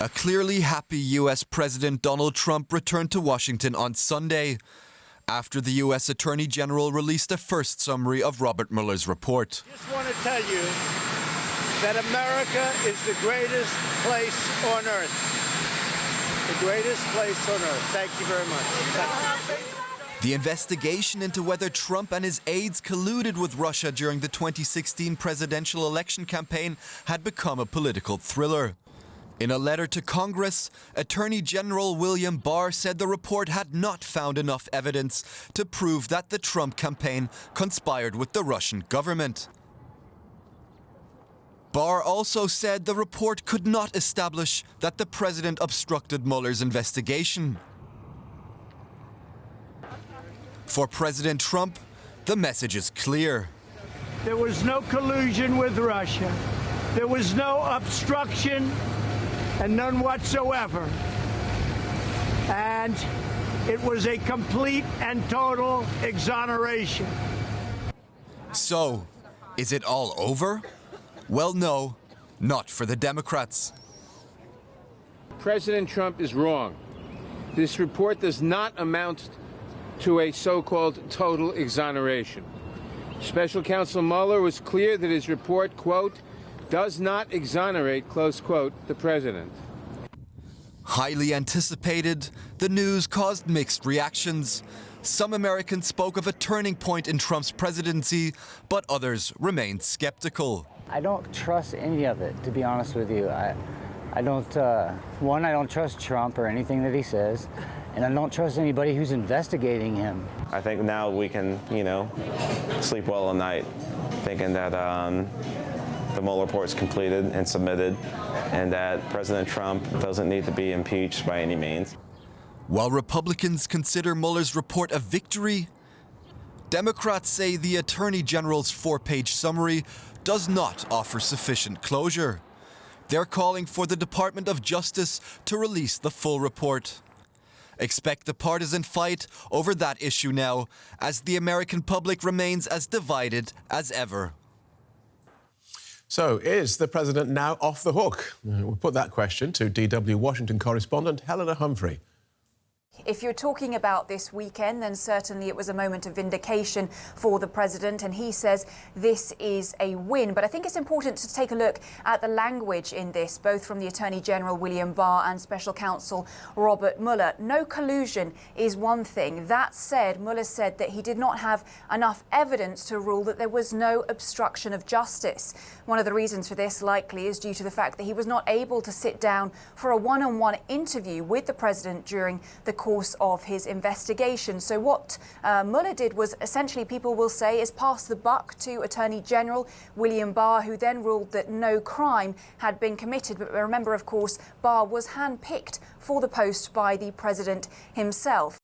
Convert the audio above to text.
A clearly happy U.S. President Donald Trump returned to Washington on Sunday after the U.S. Attorney General released a first summary of Robert Mueller's report. I just want to tell you that America is the greatest place on earth. The greatest place on earth. Thank you very much. The investigation into whether Trump and his aides colluded with Russia during the 2016 presidential election campaign had become a political thriller. In a letter to Congress, Attorney General William Barr said the report had not found enough evidence to prove that the Trump campaign conspired with the Russian government. Barr also said the report could not establish that the president obstructed Mueller's investigation. For President Trump, the message is clear. There was no collusion with Russia. There was no obstruction, and none whatsoever. And it was a complete and total exoneration. So, is it all over? Well, no, not for the Democrats. President Trump is wrong. This report does not amount to a so-called total exoneration. Special Counsel Mueller was clear that his report, quote, does not exonerate, close quote, the president. Highly anticipated, the news caused mixed reactions. Some Americans spoke of a turning point in Trump's presidency, but others remained skeptical. I don't trust any of it, to be honest with you. I don't trust Trump or anything that he says, and I don't trust anybody who's investigating him. I think now we can, sleep well at night, thinking that the Mueller report is completed and submitted, and that President Trump doesn't need to be impeached by any means. While Republicans consider Mueller's report a victory, Democrats say the Attorney General's 4-page summary does not offer sufficient closure. They're calling for the Department of Justice to release the full report. Expect a partisan fight over that issue now, as the American public remains as divided as ever. So, is the president now off the hook? We'll put that question to DW Washington correspondent Helena Humphrey. If you're talking about this weekend, then certainly it was a moment of vindication for the president, and he says this is a win. But I think it's important to take a look at the language in this, both from the Attorney General William Barr and Special Counsel Robert Mueller. No collusion is one thing. That said, Mueller said that he did not have enough evidence to rule that there was no obstruction of justice. One of the reasons for this likely is due to the fact that he was not able to sit down for a one-on-one interview with the president during the course of his investigation. So what Mueller did was essentially, people will say, is pass the buck to Attorney General William Barr, who then ruled that no crime had been committed. But remember, of course, Barr was handpicked for the post by the president himself.